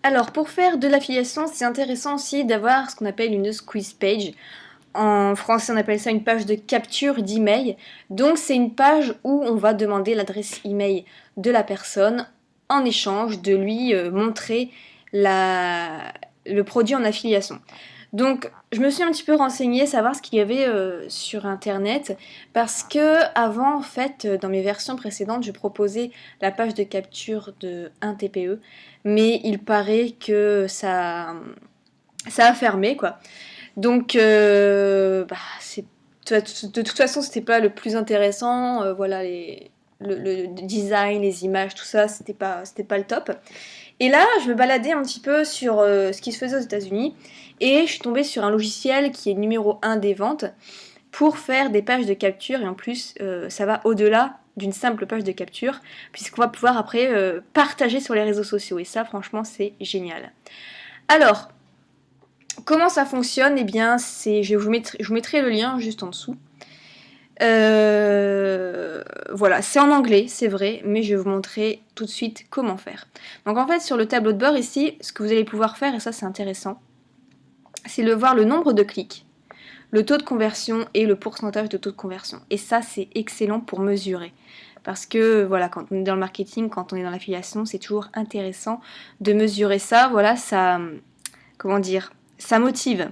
Alors, pour faire de l'affiliation, c'est intéressant aussi d'avoir ce qu'on appelle une squeeze page. En français, on appelle ça une page de capture d'email. Donc, c'est une page où on va demander l'adresse email de la personne en échange de lui montrer le produit en affiliation. Donc, je me suis un petit peu renseignée, savoir ce qu'il y avait sur Internet, parce que avant, en fait, dans mes versions précédentes, je proposais la page de capture de 1 TPE, mais il paraît que ça a fermé, quoi. Donc, de toute façon, c'était pas le plus intéressant. Voilà, le design, les images, tout ça, c'était pas le top. Et là, je me baladais un petit peu sur ce qui se faisait aux États-Unis et je suis tombée sur un logiciel qui est numéro 1 des ventes pour faire des pages de capture. Et en plus, ça va au-delà d'une simple page de capture, puisqu'on va pouvoir après partager sur les réseaux sociaux. Et ça, franchement, c'est génial. Alors, comment ça fonctionne? Eh bien, je vous mettrai le lien juste en dessous. Voilà, c'est en anglais, c'est vrai, mais je vais vous montrer tout de suite comment faire. Donc en fait, sur le tableau de bord ici, ce que vous allez pouvoir faire, et ça c'est intéressant, c'est de voir le nombre de clics, le taux de conversion et le pourcentage de taux de conversion. Et ça, c'est excellent pour mesurer. Parce que voilà, quand on est dans le marketing, quand on est dans l'affiliation, c'est toujours intéressant de mesurer ça. Voilà, ça, comment dire, ça motive.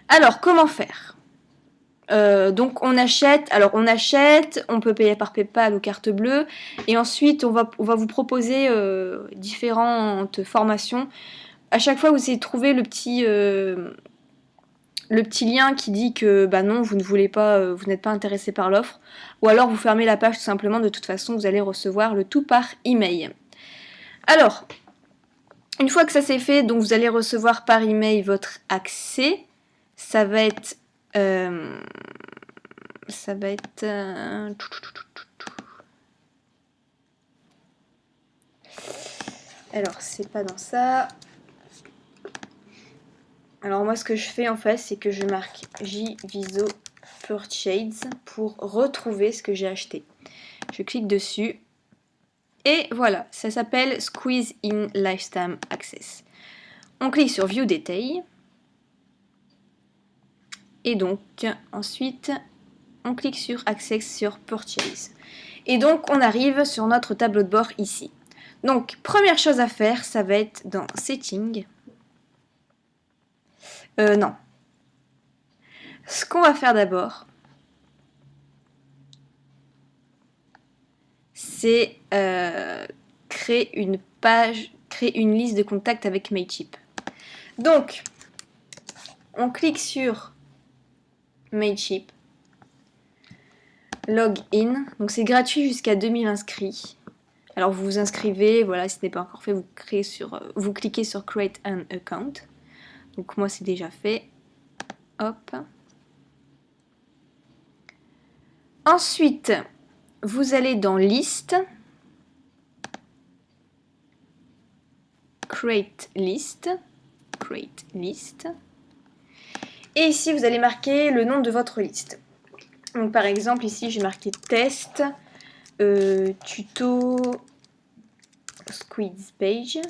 Alors, comment faire? Donc on achète, on peut payer par PayPal ou carte bleue, et ensuite on va vous proposer différentes formations. À chaque fois, vous essayez de trouver le petit lien qui dit que bah non, vous ne voulez pas, vous n'êtes pas intéressé par l'offre, ou alors vous fermez la page tout simplement. De toute façon, vous allez recevoir le tout par email. Alors, une fois que ça c'est fait, donc vous allez recevoir par email votre accès. Ça va être alors c'est pas dans ça. Alors moi ce que je fais en fait, c'est que je marque JViso Purchase pour retrouver ce que j'ai acheté. Je clique dessus et voilà, ça s'appelle Squeeze in Lifetime Access. On clique sur View Detail et donc ensuite on clique sur Access sur Purchase. Et donc on arrive sur notre tableau de bord ici. Donc première chose à faire, ça va être dans Settings. Non. Ce qu'on va faire d'abord, c'est créer une liste de contacts avec Mailchimp. Donc, on clique sur Mailchimp, Login. Donc c'est gratuit jusqu'à 2000 inscrits. Alors vous vous inscrivez, voilà, si ce n'est pas encore fait, vous cliquez sur Create an Account. Donc moi c'est déjà fait. Hop. Ensuite, vous allez dans Liste, Create List, et ici vous allez marquer le nom de votre liste. Donc par exemple ici j'ai marqué test, tuto, squeeze page.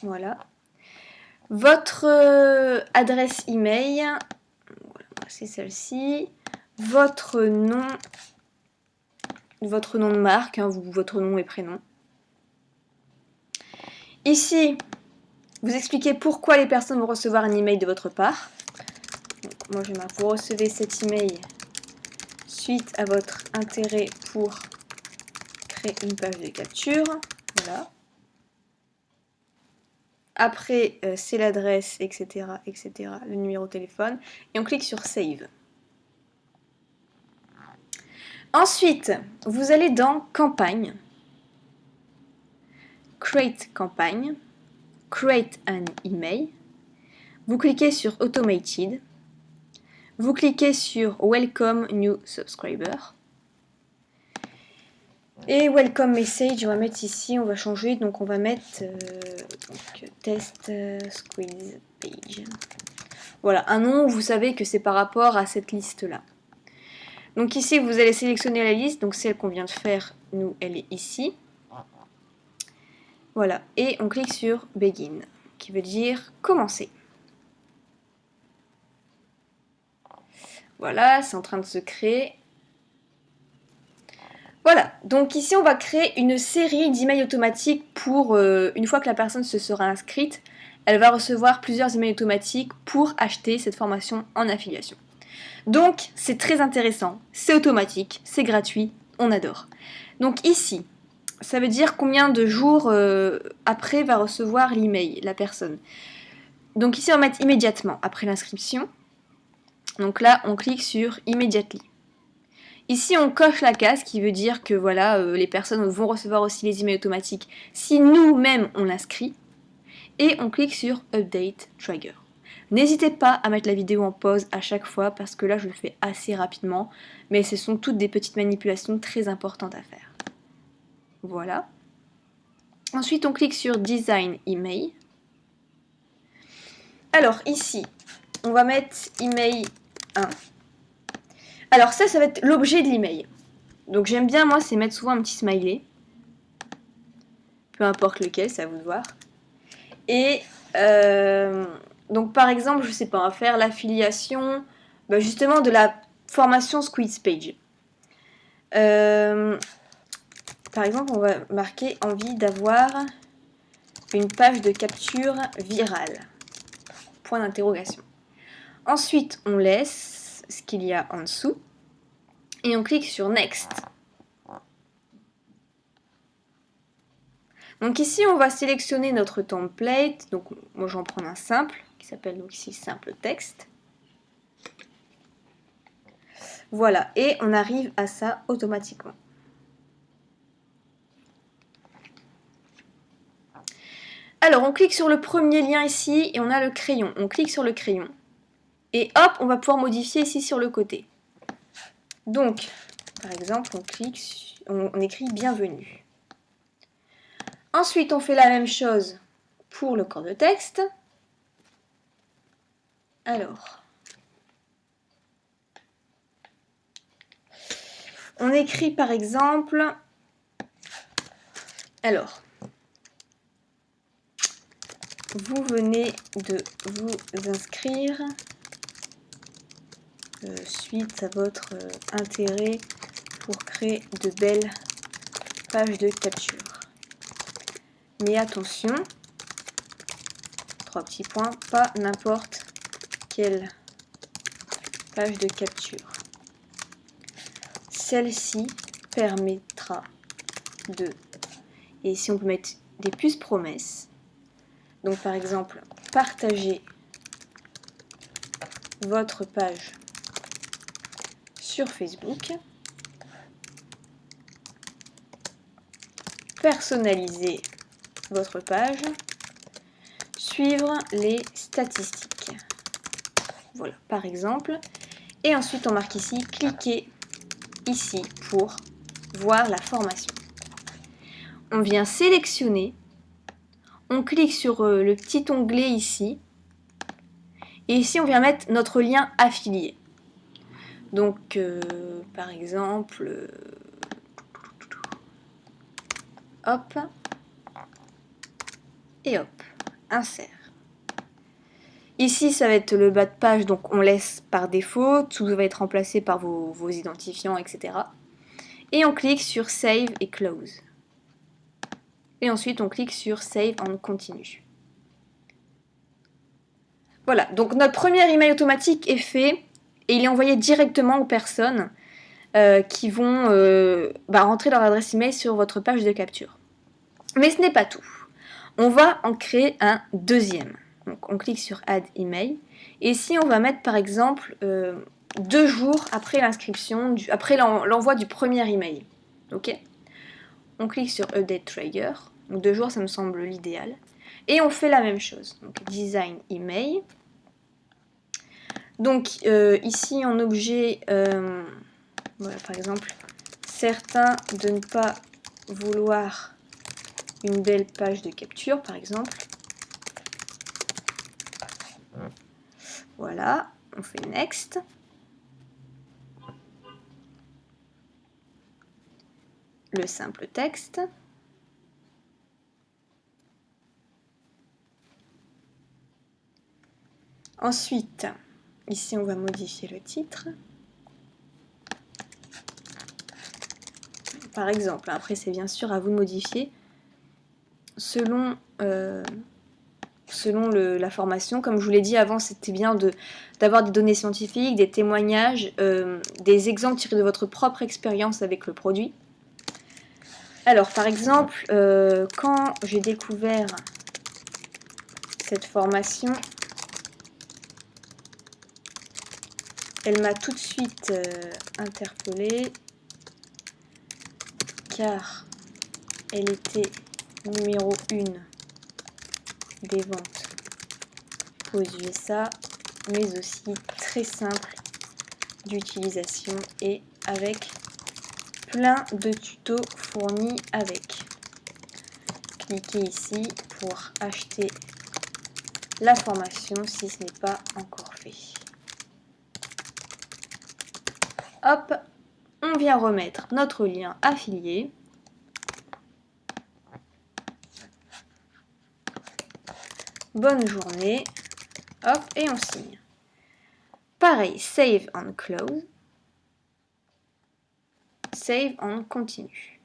Voilà. Votre adresse email, c'est celle-ci. Votre nom de marque, hein, votre nom et prénom. Ici, vous expliquez pourquoi les personnes vont recevoir un email de votre part. Donc, moi, je marque, vous recevez cet email suite à votre intérêt pour créer une page de capture. Voilà. Après, c'est l'adresse, etc., le numéro de téléphone. Et on clique sur Save. Ensuite, vous allez dans Campagne, Create Campagne, Create an Email. Vous cliquez sur Automated. Vous cliquez sur Welcome New Subscriber. Et Welcome Message, on va mettre ici, on va changer, donc on va mettre Test Squeeze Page. Voilà, un nom où vous savez que c'est par rapport à cette liste-là. Donc ici, vous allez sélectionner la liste, donc celle qu'on vient de faire, nous, elle est ici. Voilà, et on clique sur Begin, qui veut dire commencer. Voilà, c'est en train de se créer. Voilà, donc ici on va créer une série d'emails automatiques pour, une fois que la personne se sera inscrite, elle va recevoir plusieurs emails automatiques pour acheter cette formation en affiliation. Donc c'est très intéressant, c'est automatique, c'est gratuit, on adore. Donc ici, ça veut dire combien de jours après va recevoir l'email la personne. Donc ici on va mettre immédiatement après l'inscription. Donc là on clique sur Immediately. Ici, on coche la case qui veut dire que voilà, les personnes vont recevoir aussi les emails automatiques si nous-mêmes on l'inscrit. Et on clique sur Update Trigger. N'hésitez pas à mettre la vidéo en pause à chaque fois parce que là je le fais assez rapidement, mais ce sont toutes des petites manipulations très importantes à faire. Voilà. Ensuite, on clique sur Design Email. Alors ici, on va mettre Email 1. Alors ça va être l'objet de l'email. Donc j'aime bien, moi, c'est mettre souvent un petit smiley. Peu importe lequel, c'est à vous de voir. Et donc par exemple, je sais pas, on va faire l'affiliation justement de la formation Squeeze Page. Par exemple, on va marquer envie d'avoir une page de capture virale. Point d'interrogation. Ensuite, on laisse ce qu'il y a en dessous et on clique sur Next. Donc ici, on va sélectionner notre template. Donc moi, j'en prends un simple qui s'appelle donc ici simple texte. Voilà, et on arrive à ça automatiquement. Alors, on clique sur le premier lien ici et on a le crayon. On clique sur le crayon. Et hop, on va pouvoir modifier ici sur le côté. Donc, par exemple, on écrit bienvenue. Ensuite, on fait la même chose pour le corps de texte. Alors, on écrit par exemple, alors, vous venez de vous inscrire suite à votre intérêt pour créer de belles pages de capture. Mais attention, 3 petits points, pas n'importe quelle page de capture. Celle-ci permettra de, et ici on peut mettre des puces promesses, donc par exemple, partager votre page sur Facebook, personnaliser votre page, suivre les statistiques. Voilà, par exemple. Et ensuite, on marque ici, cliquez ici pour voir la formation. On vient sélectionner, on clique sur le petit onglet ici, et ici, on vient mettre notre lien affilié. Donc, par exemple, hop, et hop, insert. Ici, ça va être le bas de page, donc on laisse par défaut, tout va être remplacé par vos identifiants, etc. Et on clique sur Save et Close. Et ensuite, on clique sur Save and Continue. Voilà, donc notre premier email automatique est fait et il est envoyé directement aux personnes qui vont rentrer leur adresse email sur votre page de capture. Mais ce n'est pas tout. On va en créer un deuxième. Donc on clique sur Add Email. Et ici, on va mettre par exemple 2 jours après l'inscription, après l'envoi du premier email. Ok ? On clique sur Update Trigger. Donc 2 jours, ça me semble l'idéal. Et on fait la même chose. Donc Design Email. Donc ici en objet, voilà par exemple, certain de ne pas vouloir une belle page de capture par exemple. Voilà, on fait Next. Le simple texte. Ensuite, ici on va modifier le titre. Par exemple, après c'est bien sûr à vous de modifier selon, la formation. Comme je vous l'ai dit avant, c'était bien d'avoir des données scientifiques, des témoignages, des exemples tirés de votre propre expérience avec le produit. Alors par exemple, quand j'ai découvert cette formation, elle m'a tout de suite interpellée car elle était numéro 1 des ventes aux USA, mais aussi très simple d'utilisation et avec plein de tutos fournis avec. Cliquez ici pour acheter la formation si ce n'est pas encore fait. Hop, on vient remettre notre lien affilié. Bonne journée. Hop, et on signe. Pareil, save and close. Save and continue.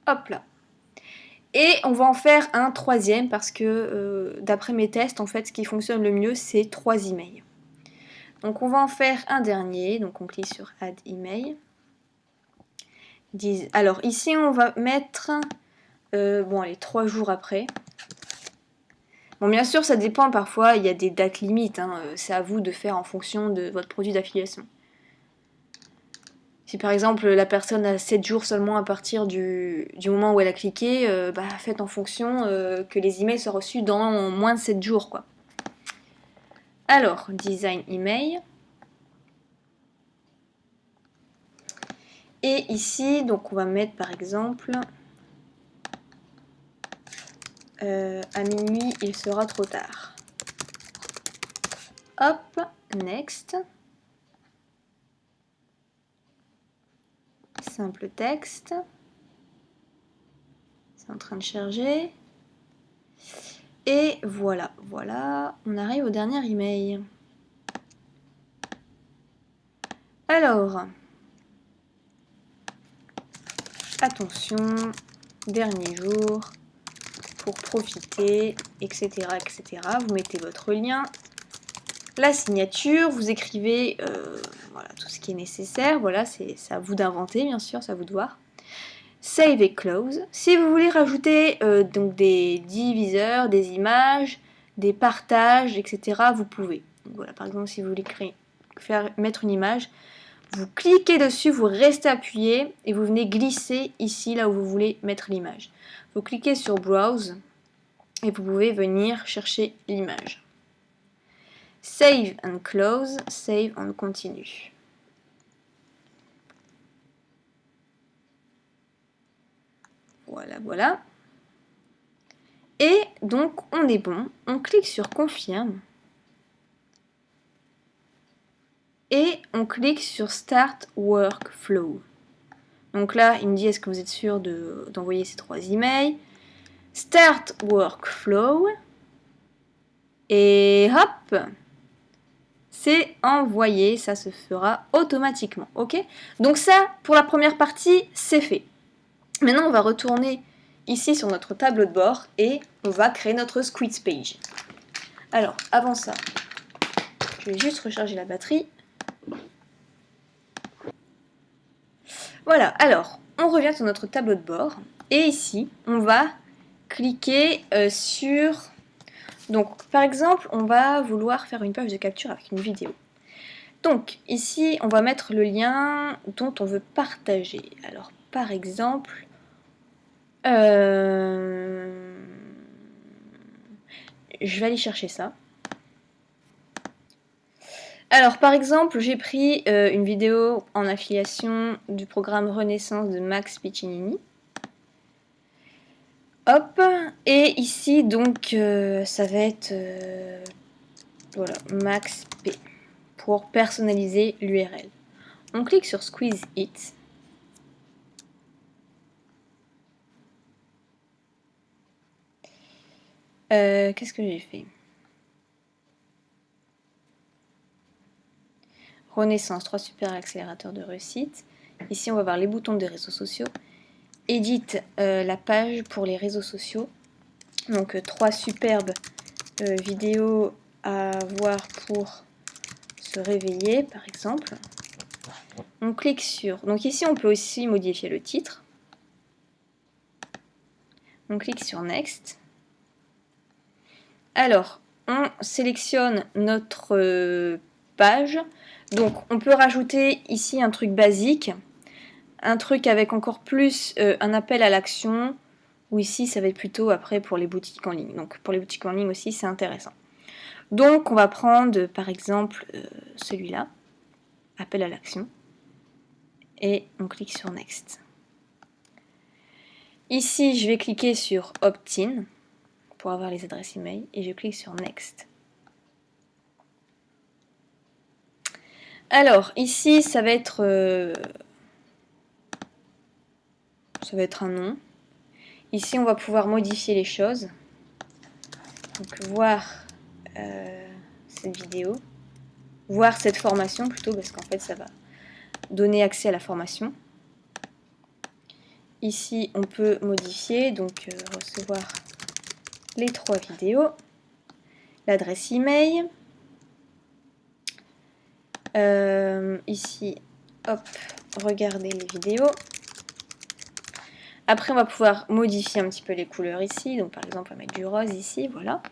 Hop là. Et on va en faire un troisième parce que d'après mes tests, en fait, ce qui fonctionne le mieux, c'est 3 emails. Donc on va en faire un dernier. Donc on clique sur Add Email. Alors ici, on va mettre, bon allez, 3 jours après. Bon, bien sûr, ça dépend. Parfois, il y a des dates limites. Hein, c'est à vous de faire en fonction de votre produit d'affiliation. Si par exemple la personne a 7 jours seulement à partir du moment où elle a cliqué, faites en fonction que les emails soient reçus dans moins de 7 jours, quoi. Alors, design email. Et ici, donc on va mettre par exemple à minuit, il sera trop tard. Hop, next. Simple texte. C'est en train de charger. Et voilà, on arrive au dernier email. Alors, attention, dernier jour, pour profiter, etc., etc. Vous mettez votre lien, la signature, vous écrivez voilà, tout ce qui est nécessaire. Voilà, c'est à vous d'inventer, bien sûr, c'est à vous de voir. Save et close. Si vous voulez rajouter donc des diviseurs, des images, des partages, etc., vous pouvez. Donc voilà, par exemple, si vous voulez mettre une image, vous cliquez dessus, vous restez appuyé et vous venez glisser ici, là où vous voulez mettre l'image. Vous cliquez sur Browse et vous pouvez venir chercher l'image. Save and close, save and continue. Voilà. Et donc, on est bon. On clique sur Confirme. Et on clique sur Start Workflow. Donc là, il me dit est-ce que vous êtes sûr d'envoyer ces 3 emails. Start Workflow. Et hop, c'est envoyé, ça se fera automatiquement. Ok? Donc ça, pour la première partie, c'est fait. Maintenant, on va retourner ici sur notre tableau de bord et on va créer notre squeeze page. Alors, avant ça, je vais juste recharger la batterie. Voilà, alors, on revient sur notre tableau de bord et ici, on va cliquer sur... Donc, par exemple, on va vouloir faire une page de capture avec une vidéo. Donc, ici, on va mettre le lien dont on veut partager. Alors, par exemple... je vais aller chercher ça. Alors, par exemple, j'ai pris une vidéo en affiliation du programme Renaissance de Max Piccinini. Hop, et ici, donc, ça va être voilà, Max P pour personnaliser l'URL. On clique sur Squeeze It. Qu'est-ce que j'ai fait? Renaissance, 3 super accélérateurs de réussite. Ici, on va voir les boutons des réseaux sociaux. Édite la page pour les réseaux sociaux. Donc, 3 superbes vidéos à voir pour se réveiller, par exemple. On clique sur... Donc ici, on peut aussi modifier le titre. On clique sur Next. Alors, on sélectionne notre page. Donc, on peut rajouter ici un truc basique. Un truc avec encore plus un appel à l'action. Ou ici, ça va être plutôt après pour les boutiques en ligne. Donc, pour les boutiques en ligne aussi, c'est intéressant. Donc, on va prendre, par exemple, celui-là. Appel à l'action. Et on clique sur Next. Ici, je vais cliquer sur Opt-in pour avoir les adresses email et je clique sur Next. Alors, ici, ça va être un nom. Ici, on va pouvoir modifier les choses. Donc, voir cette vidéo. Voir cette formation plutôt, parce qu'en fait, ça va donner accès à la formation. Ici, on peut modifier, donc recevoir les 3 vidéos. L'adresse email. Ici, hop, regarder les vidéos. Après, on va pouvoir modifier un petit peu les couleurs ici. Donc, par exemple, on va mettre du rose ici, voilà.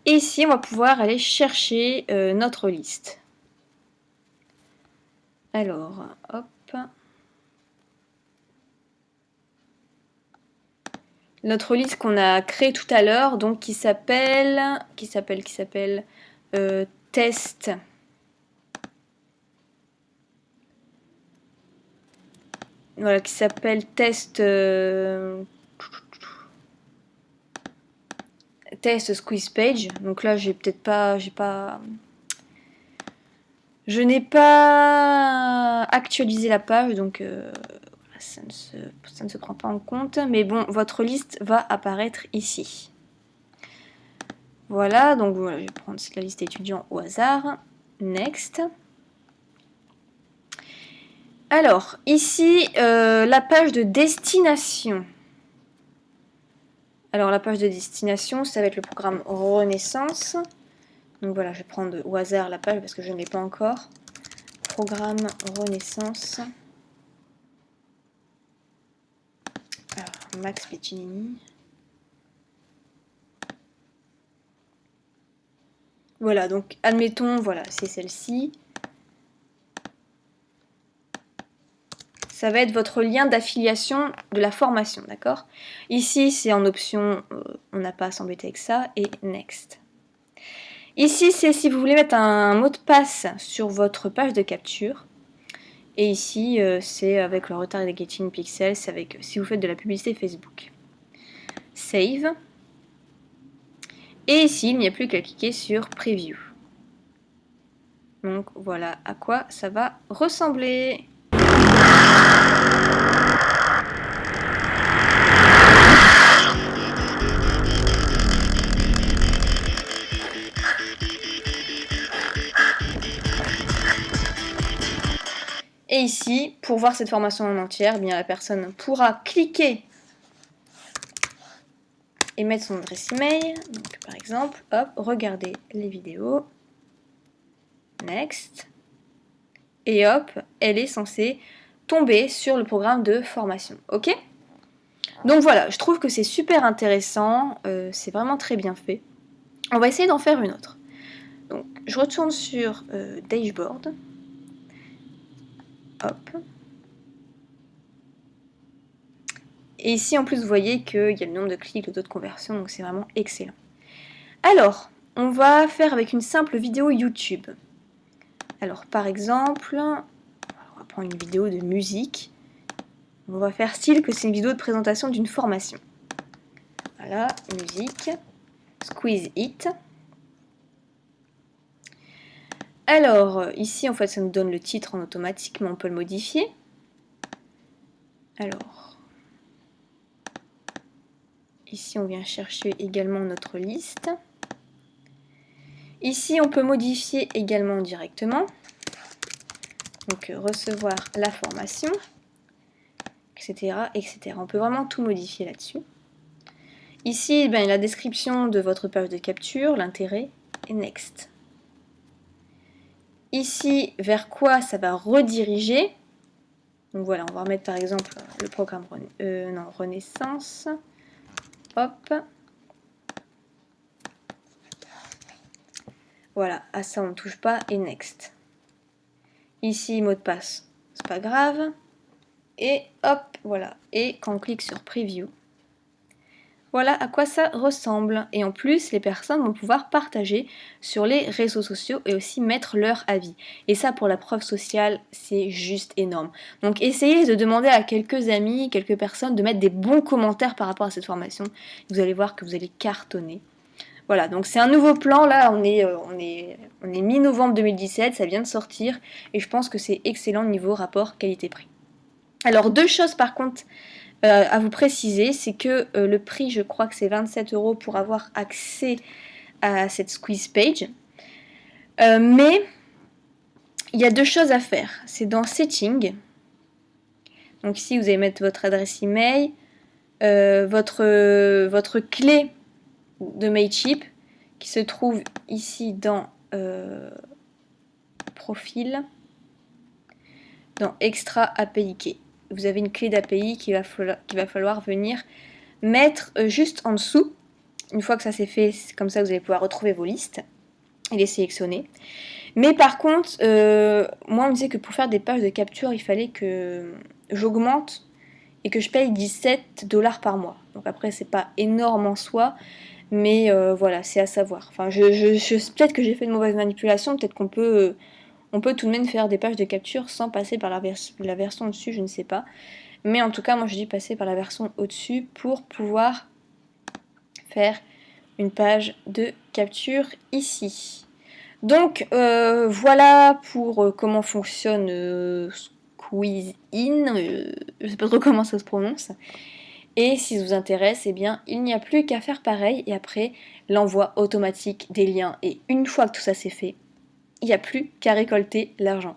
Et ici, on va pouvoir aller chercher notre liste. Alors, hop. Notre liste qu'on a créée tout à l'heure, donc qui s'appelle test. Voilà, qui s'appelle test test squeeze page. Donc là, je n'ai pas actualisé la page, donc ça ne se prend pas en compte. Mais bon, votre liste va apparaître ici. Voilà, donc voilà, je vais prendre la liste étudiants au hasard. Next. Alors, ici, la page de destination. Alors, la page de destination, ça va être le programme Renaissance. Donc voilà, je vais prendre au hasard la page parce que je ne l'ai pas encore. Programme Renaissance. Alors, Max Piccinini. Voilà, donc admettons, voilà, c'est celle-ci. Ça va être votre lien d'affiliation de la formation, d'accord? Ici, c'est en option, on n'a pas à s'embêter avec ça, et Next. Ici, c'est si vous voulez mettre un mot de passe sur votre page de capture. Et ici, c'est avec le retargeting pixel, c'est avec si vous faites de la publicité Facebook. Save. Et ici, il n'y a plus qu'à cliquer sur Preview. Donc voilà à quoi ça va ressembler. Et ici, pour voir cette formation en entière, eh bien, la personne pourra cliquer et mettre son adresse email. Donc, par exemple, hop, regarder les vidéos. Next. Et hop, elle est censée tomber sur le programme de formation. Ok? Donc voilà, je trouve que c'est super intéressant. C'est vraiment très bien fait. On va essayer d'en faire une autre. Donc, je retourne sur Dashboard. Hop. Et ici, en plus, vous voyez qu'il y a le nombre de clics, le taux de conversion, donc c'est vraiment excellent. Alors, on va faire avec une simple vidéo YouTube. Alors, par exemple, on va prendre une vidéo de musique. On va faire style que c'est une vidéo de présentation d'une formation. Voilà, musique, Squeeze It. Alors, ici, en fait, ça nous donne le titre en automatique, mais on peut le modifier. Alors, Ici, on vient chercher également notre liste. Ici, on peut modifier également directement. Donc, recevoir la formation, etc., etc. On peut vraiment tout modifier là-dessus. Ici, la description de votre page de capture, l'intérêt, et Next. Ici, vers quoi ça va rediriger. Donc voilà, on va remettre par exemple le programme Renaissance. Hop. Voilà, à ça on ne touche pas et Next. Ici, mot de passe, c'est pas grave. Et hop, voilà. Et quand on clique sur Preview, voilà à quoi ça ressemble. Et en plus, les personnes vont pouvoir partager sur les réseaux sociaux et aussi mettre leur avis. Et ça, pour la preuve sociale, c'est juste énorme. Donc, essayez de demander à quelques amis, quelques personnes de mettre des bons commentaires par rapport à cette formation. Vous allez voir que vous allez cartonner. Voilà, donc c'est un nouveau plan. Là, on est mi-novembre 2017, ça vient de sortir. Et je pense que c'est excellent niveau rapport qualité-prix. Alors, deux choses par contre à vous préciser, c'est que le prix, je crois que c'est 27 € pour avoir accès à cette squeeze page. Mais il y a deux choses à faire. C'est dans Settings. Donc ici, vous allez mettre votre adresse email, votre clé de Mailchimp qui se trouve ici dans Profil, dans Extra API Key. Vous avez une clé d'API qu'il va falloir venir mettre juste en dessous. Une fois que ça c'est fait, comme ça vous allez pouvoir retrouver vos listes et les sélectionner. Mais par contre, moi on me disait que pour faire des pages de capture, il fallait que j'augmente et que je paye 17 $ par mois. Donc après c'est pas énorme en soi, mais voilà, c'est à savoir. Enfin, peut-être que j'ai fait une mauvaise manipulation, peut-être qu'on peut... on peut tout de même faire des pages de capture sans passer par la version au-dessus, je ne sais pas. Mais en tout cas, moi je dis passer par la version au-dessus pour pouvoir faire une page de capture ici. Donc voilà pour comment fonctionne Squeeze In. Je ne sais pas trop comment ça se prononce. Et si ça vous intéresse, eh bien, il n'y a plus qu'à faire pareil et après l'envoi automatique des liens. Et une fois que tout ça c'est fait, il n'y a plus qu'à récolter l'argent.